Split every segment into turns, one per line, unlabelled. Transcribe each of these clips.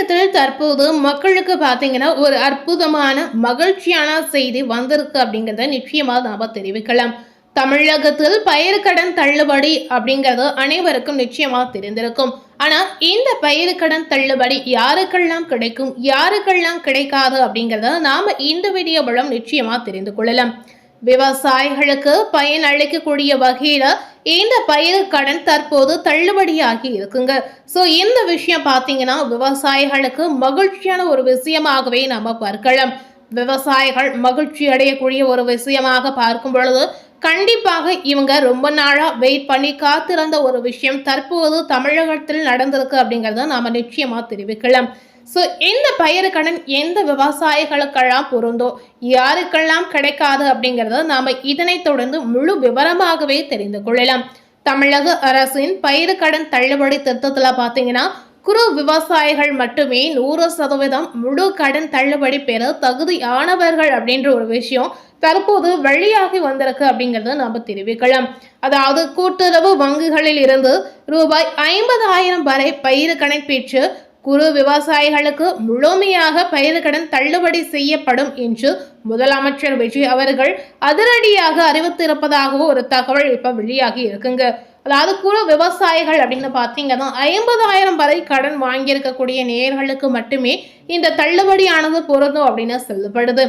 தமிழகத்தில் தற்போது மக்களுக்கு பார்த்தீங்கன்னா ஒரு அற்புதமான மகிழ்ச்சியான செய்தி வந்திருக்கு அப்படிங்கிறத நிச்சயமா நாம தெரிவிக்கலாம். தமிழகத்தில் பயிர்க்கடன் தள்ளுபடி அப்படிங்கிறது அனைவருக்கும் நிச்சயமா தெரிந்திருக்கும். ஆனா இந்த பயிர்க்கடன் தள்ளுபடி யாருக்கெல்லாம் கிடைக்கும், யாருக்கெல்லாம் கிடைக்காது அப்படிங்கிறத நாம இந்த வீடியோ மூலம் நிச்சயமா தெரிந்து கொள்ளலாம். விவசாயிகளுக்கு பயன் அளிக்கக்கூடிய வகையில இந்த பயிர் கடன் தற்போது தள்ளுபடியாகி இருக்குங்க. ஸோ இந்த விஷயம் பார்த்தீங்கன்னா விவசாயிகளுக்கு மகிழ்ச்சியான ஒரு விஷயமாகவே நம்ம பார்க்கலாம். விவசாயிகள் மகிழ்ச்சி அடையக்கூடிய ஒரு விஷயமாக பார்க்கும் பொழுது கண்டிப்பாக இவங்க ரொம்ப நாளா வெயிட் பண்ணி காத்திருந்த ஒரு விஷயம் தற்போது தமிழகத்தில் நடந்திருக்கு அப்படிங்கிறத நாம நிச்சயமா தெரிவிக்கலாம். ஸோ இந்த பயிர் கடன் எந்த விவசாயிகளுக்கெல்லாம் பொருந்தோ, யாருக்கெல்லாம் கிடைக்காது அப்படிங்கிறத நாம இதனை தொடர்ந்து முழு விவரமாகவே தெரிந்து கொள்ளலாம். தமிழக அரசின் பயிர் கடன் தள்ளுபடி திட்டத்துல பாத்தீங்கன்னா குறு விவசாயிகள் மட்டுமே 100% முழு கடன் தள்ளுபடி பெற தகுதியானவர்கள் அப்படின்ற ஒரு விஷயம் தற்போது வெளியாகி வந்திருக்கு அப்படிங்கறத நாம தெரிவிக்கலாம். அதாவது கூட்டுறவு வங்கிகளில் இருந்து ரூபாய் 50,000 வரை பயிர் கடன் பெற்று குறு விவசாயிகளுக்கு முழுமையாக பயிர்க்கடன் தள்ளுபடி செய்யப்படும் என்று முதலமைச்சர் விஜய் அவர்கள் அதிரடியாக அறிவித்திருப்பதாகவும் ஒரு தகவல் இப்ப வெளியாகி இருக்குங்க. அதாவது குறு விவசாயிகள் அப்படின்னு பாத்தீங்கன்னா 50,000 வரை கடன் வாங்கியிருக்கக்கூடிய நேயர்களுக்கு மட்டுமே இந்த தள்ளுபடியானது பொருந்தும் அப்படின்னு சொல்லப்படுது.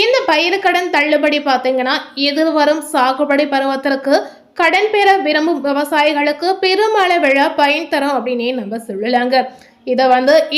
இந்த பயிர்க்கடன் தள்ளுபடி பாத்தீங்கன்னா எதிர்வரும் சாகுபடி பருவத்திற்கு கடன் பெற விரும்பும் விவசாயிகளுக்கு பெருமளவில் பயன் தரும் அப்படின்னே நம்ம சொல்லலாங்க. இதை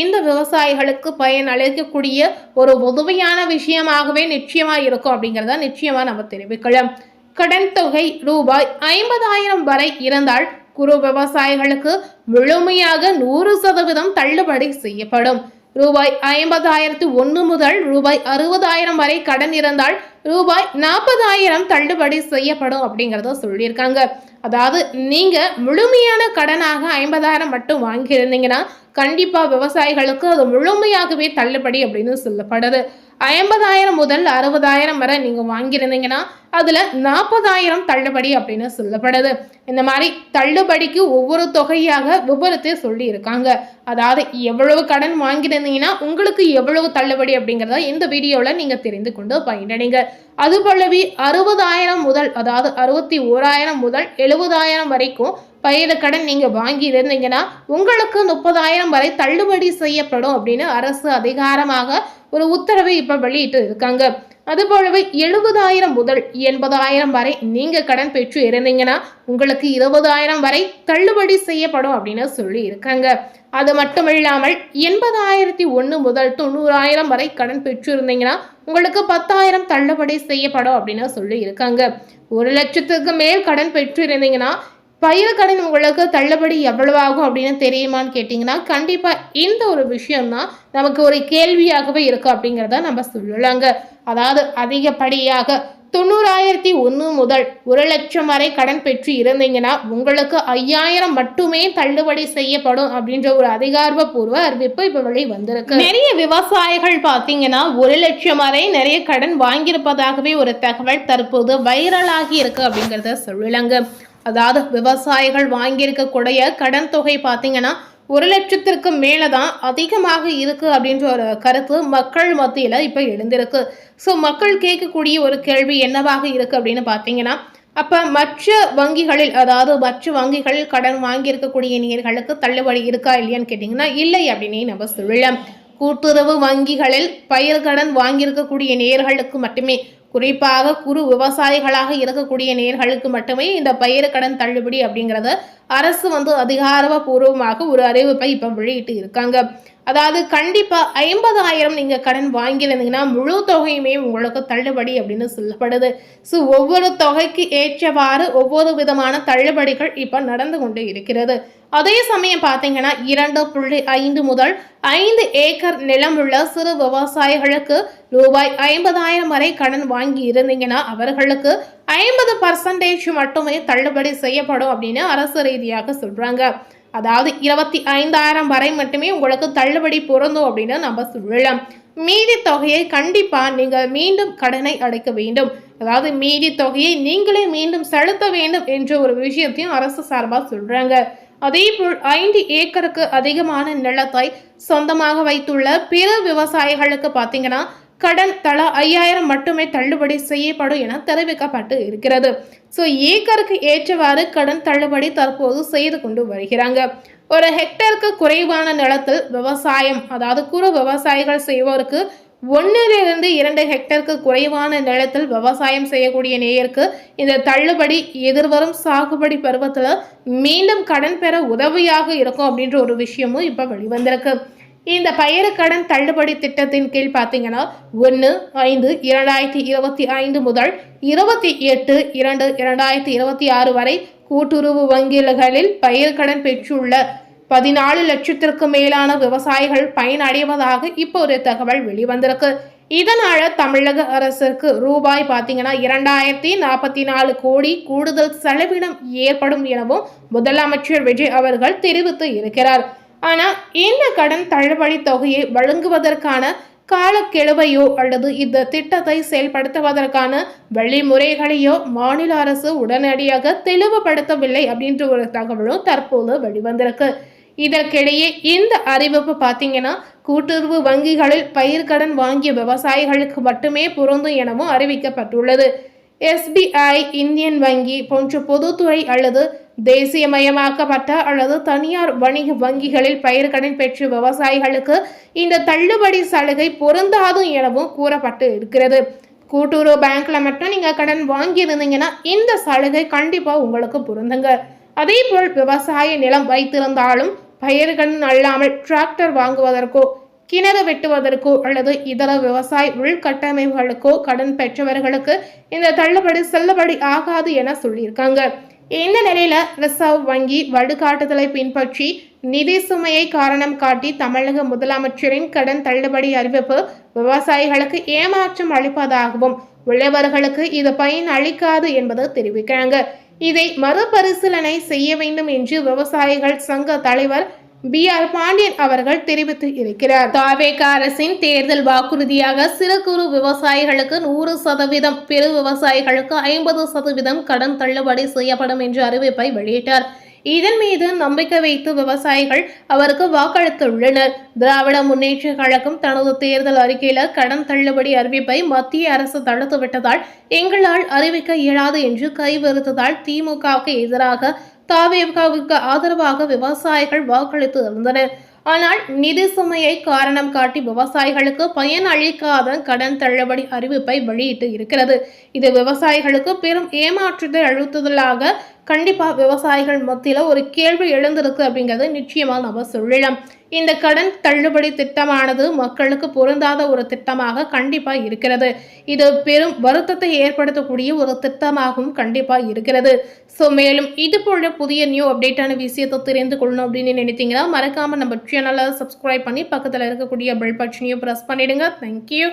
இந்த விவசாயிகளுக்கு பயன் அளிக்கக்கூடிய ஒரு உதவியான விஷயமாகவே நிச்சயமா இருக்கும் அப்படிங்கிறத நிச்சயமா நம்ம தெரிவிக்கலாம். கடன் தொகை ரூபாய் 50,000 வரை இருந்தால் குறு விவசாயிகளுக்கு முழுமையாக 100% தள்ளுபடி செய்யப்படும். ரூபாய் 50,001 முதல் ரூபாய் 60,000 வரை கடன் இருந்தால் ரூபாய் 40,000 தள்ளுபடி செய்யப்படும் அப்படிங்கிறத சொல்லியிருக்காங்க. அதாவது நீங்க முழுமையான கடனாக 50,000 மட்டும் வாங்கியிருந்தீங்கன்னா கண்டிப்பா விவசாயிகளுக்கு அது முழுமையாகவே தள்ளுபடி அப்படின்னு சொல்லப்படுது. 50,000 முதல் 60,000 வரை நீங்க வாங்கியிருந்தீங்கன்னா அதுல 40,000 தள்ளுபடி அப்படின்னு சொல்லப்படுது. இந்த மாதிரி தள்ளுபடிக்கு ஒவ்வொரு தொகையாக விவரத்தை சொல்லி இருக்காங்க. அதாவது எவ்வளவு கடன் வாங்கியிருந்தீங்கன்னா உங்களுக்கு எவ்வளவு தள்ளுபடி அப்படிங்கிறத இந்த வீடியோல நீங்க தெரிந்து கொண்டு பயனடைங்க. அது போலவே 60,000 முதல் அதாவது 61,000 முதல் 70,000 வரைக்கும் பயிர் கடன் நீங்க வாங்கி இருந்தீங்கன்னா உங்களுக்கு 30,000 வரை தள்ளுபடி செய்யப்படும் அப்படின்னு அரசு அதிகாரமாக ஒரு உத்தரவை இப்ப வெளியிட்டு இருக்காங்க. அது போலவே 70,000 முதல் 80,000 வரை நீங்க கடன் பெற்று இருந்தீங்கன்னா உங்களுக்கு 20,000 வரை தள்ளுபடி செய்யப்படும் அப்படின்னு சொல்லி இருக்காங்க. அது மட்டும் இல்லாமல் 80,001 முதல் 90,000 வரை கடன் பெற்று இருந்தீங்கன்னா உங்களுக்கு 10,000 தள்ளுபடி செய்யப்படும் அப்படின்னு சொல்லி இருக்காங்க. 1,00,000க்கு மேல் கடன் பெற்று இருந்தீங்கன்னா பயிர் கடன் உங்களுக்கு தள்ளுபடி எவ்வளவு ஆகும் அப்படின்னு தெரியுமான்னு கேட்டிங்கன்னா கண்டிப்பா இந்த ஒரு விஷயம் தான் நமக்கு ஒரு கேள்வியாகவே இருக்கு அப்படிங்கிறத நம்ம சொல்லலாங்க. அதாவது அதிகப்படியாக 90,001 முதல் 1,00,000 வரை கடன் பெற்று இருந்தீங்கன்னா உங்களுக்கு 5,000 மட்டுமே தள்ளுபடி செய்யப்படும் அப்படின்ற ஒரு அதிகாரப்பூர்வ அறிவிப்பு இப்ப வெளி வந்திருக்கு. நிறைய விவசாயிகள் பாத்தீங்கன்னா 1,00,000 வரை நிறைய கடன் வாங்கியிருப்பதாகவே ஒரு தகவல் தற்போது வைரலாகி இருக்கு அப்படிங்கிறத சொல்லலாங்க. அதாவது விவசாயிகள் வாங்கியிருக்கக்கூடிய கடன் தொகை பார்த்தீங்கன்னா 1,00,000க்கு மேலதான் அதிகமாக இருக்கு அப்படின்ற ஒரு கருத்து மக்கள் மத்தியில இப்ப எழுந்திருக்கு. ஸோ மக்கள் கேட்கக்கூடிய ஒரு கேள்வி என்னவாக இருக்கு அப்படின்னு பார்த்தீங்கன்னா அப்ப மற்ற வங்கிகளில் அதாவது மற்ற வங்கிகளில் கடன் வாங்கியிருக்கக்கூடிய நேயர்களுக்கு தள்ளுபடி இருக்கா இல்லையான்னு கேட்டீங்கன்னா இல்லை அப்படின்னு நம்ம சொல்லலாம். கூட்டுறவு வங்கிகளில் பயிர் கடன் வாங்கியிருக்கக்கூடிய நேயர்களுக்கு மட்டுமே, குறிப்பாக குறு விவசாயிகளாக இருக்கக்கூடிய நேயர்களுக்கு மட்டுமே இந்த பயிர் கடன் தள்ளுபடி அப்படிங்கிறத அரசு அதிகாரப்பூர்வமாக ஒரு அறிவிப்பை இப்ப வெளியிட்டு இருக்காங்க. அதாவது கண்டிப்பா 50,000 நீங்க கடன் வாங்கியிருந்தீங்கன்னா முழு தொகையுமே உங்களுக்கு தள்ளுபடி அப்படின்னு சொல்லப்படுது. ஸோ ஒவ்வொரு தொகைக்கு ஏற்றவாறு ஒவ்வொரு விதமான தள்ளுபடிகள் இப்ப நடந்து கொண்டு இருக்கிறது. அதே சமயம் பார்த்தீங்கன்னா 2.5 முதல் 5 ஏக்கர் நிலம் உள்ள சிறு விவசாயிகளுக்கு ரூபாய் 50,000 வரை கடன் வாங்கி இருந்தீங்கன்னா அவர்களுக்கு 50% மட்டுமே தள்ளுபடி செய்யப்படும் அப்படின்னு அரசு ரீதியாக சொல்றாங்க. அதாவது 25,000 வரை மட்டுமே உங்களுக்கு தள்ளுபடி பொருந்தும் அப்படின்னு நம்ம சொல்லலாம். மீதி தொகையை கண்டிப்பா நீங்க மீண்டும் கடனை அடைக்க வேண்டும். அதாவது மீதி தொகையை நீங்களே மீண்டும் செலுத்த வேண்டும் என்ற ஒரு விஷயத்தையும் அரசு சார்பா சொல்றாங்க. அதேபோல் 5 ஏக்கருக்கு அதிகமான நிலத்தை சொந்தமாக வைத்துள்ள பிற விவசாயிகளுக்கு பார்த்தீங்கன்னா கடன் தலா 5000 மட்டுமே தள்ளுபடி செய்யப்படும் என தெரிவிக்கப்பட்டு இருக்கிறது. ஸோ ஏக்கருக்கு ஏற்றவாறு கடன் தள்ளுபடி தற்போது செய்து கொண்டு வருகிறாங்க. ஒரு ஹெக்டருக்கு குறைவான நிலத்தில் விவசாயம், அதாவது குறு விவசாயிகள் செய்வோருக்கு 1லிருந்து 2 ஹெக்டருக்கு குறைவான நிலத்தில் விவசாயம் செய்யக்கூடிய நேயருக்கு இந்த தள்ளுபடி எதிர்வரும் சாகுபடி பருவத்தில் மீண்டும் கடன் பெற உதவியாக இருக்கும் அப்படின்ற ஒரு விஷயமும் இப்போ வெளிவந்திருக்கு. இந்த பயிர்க்கடன் தள்ளுபடி திட்டத்தின் கீழ் பார்த்தீங்கன்னா 1/5/2025 முதல் 28/2/2026 வரை கூட்டுறவு வங்கிகளில் பயிர்க்கடன் பெற்றுள்ள 14 லட்சத்திற்கு மேலான விவசாயிகள் பயனடைவதாக இப்போ ஒரு தகவல் வெளிவந்திருக்கு. இதனால தமிழக அரசுக்கு ரூபாய் பார்த்தீங்கன்னா 2044 கோடி கூடுதல் செலவினம் ஏற்படும் எனவும் முதலமைச்சர் விஜய் அவர்கள் தெரிவித்து இருக்கிறார். ஆனால் இந்த கடன் தள்ளுபடி தொகையை வழங்குவதற்கான காலக்கெடுவையோ அல்லது இந்த திட்டத்தை செயல்படுத்துவதற்கான வழிமுறைகளையோ மாநில அரசு உடனடியாக தெளிவுபடுத்தவில்லை அப்படின்ற ஒரு தகவலும் தற்போது வெளிவந்திருக்கு. இதற்கிடையே இந்த அறிவிப்பு பார்த்தீங்கன்னா கூட்டுறவு வங்கிகளில் பயிர்க்கடன் வாங்கிய விவசாயிகளுக்கு மட்டுமே பொருந்தும் எனவும் அறிவிக்கப்பட்டுள்ளது. SBI, இந்தியன் வங்கி போன்ற பொதுத்துறை அல்லது தேசியமயமாக்கப்பட்ட அல்லது தனியார் வணிக வங்கிகளில் பயிர்க்கடன் பெற்ற விவசாயிகளுக்கு இந்த தள்ளுபடி சலுகை பொருந்தாது எனவும் கூறப்பட்டு இருக்கிறது. கூட்டுறவு பேங்க்ல மட்டும் நீங்க கடன் வாங்கியிருந்தீங்கன்னா இந்த சலுகை கண்டிப்பா உங்களுக்கு பொருந்துங்க. அதே போல் விவசாய நிலம் வைத்திருந்தாலும் பயிர்கடன் அல்லாமல் டிராக்டர் வாங்குவதற்கோ கிணறு வெட்டுவதற்கோ அல்லது இதர விவசாய உள்கட்டமைப்புகளுக்கோ கடன் பெற்றவர்களுக்கு இந்த தள்ளுபடி செல்லுபடி ஆகாது என சொல்லியிருக்காங்க. இந்த நிலையில ரிசர்வ் வங்கி வழிகாட்டுதலை பின்பற்றி நிதி சுமையை காரணம் காட்டி தமிழக முதலமைச்சரின் கடன் தள்ளுபடி அறிவிப்பு விவசாயிகளுக்கு ஏமாற்றம் அளிப்பதாகவும் உழவர்களுக்கு இது பயன் அளிக்காது என்பது தெரிவிக்கிறாங்க. இதை மறுபரிசீலனை செய்ய வேண்டும் என்று விவசாயிகள் சங்க தலைவர் BR பாண்டியன் அவர்கள் தெரிவித்து இருக்கிறார். தாவேக அரசின் தேர்தல் வாக்குறுதியாக சிறு குறு விவசாயிகளுக்கு 100%, பெரு விவசாயிகளுக்கு 50% கடன் தள்ளுபடி செய்யப்படும் என்ற அறிவிப்பை வெளியிட்டார். இதன் மீது நம்பிக்கை வைத்து விவசாயிகள் அவருக்கு வாக்களித்துள்ளனர். திராவிட முன்னேற்ற கழகம் தனது தேர்தல் அறிக்கையில கடன் தள்ளுபடி அறிவிப்பை மத்திய அரசு தடுத்து விட்டதால் எங்களால் அறிவிக்க இயலாது என்று கைவிறுத்ததால் திமுகவுக்கு எதிராக தாவேகாவுக்கு ஆதரவாக விவசாயிகள் வாக்களித்து இருந்தனர். ஆனால் நிதி சுமையை காரணம் காட்டி விவசாயிகளுக்கு பயன் அளிக்காத கடன் தள்ளுபடி அறிவிப்பை வெளியிட்டு இருக்கிறது. இது விவசாயிகளுக்கு பெரும் ஏமாற்றத்தை அளித்ததாக கண்டிப்பா விவசாயிகள் மத்தியில ஒரு கேள்வி எழுந்திருக்கு அப்படிங்கிறது நிச்சயமா நம்ம சொல்லலாம். இந்த கடன் தள்ளுபடி திட்டமானது மக்களுக்கு பொருந்தாத ஒரு திட்டமாக கண்டிப்பா இருக்கிறது. இது பெரும் வருத்தத்தை ஏற்படுத்தக்கூடிய ஒரு திட்டமாகவும் கண்டிப்பா இருக்கிறது. ஸோ மேலும் இது போல புதிய நியூ அப்டேட்டான விஷயத்தை தெரிந்து கொள்ளணும் அப்படின்னு நினைத்தீங்கன்னா மறக்காம நம்ம சேனலை சப்ஸ்கிரைப் பண்ணி பக்கத்தில் இருக்கக்கூடிய பெல் பட்டனையும் பிரஸ் பண்ணிடுங்க. தேங்க்யூ.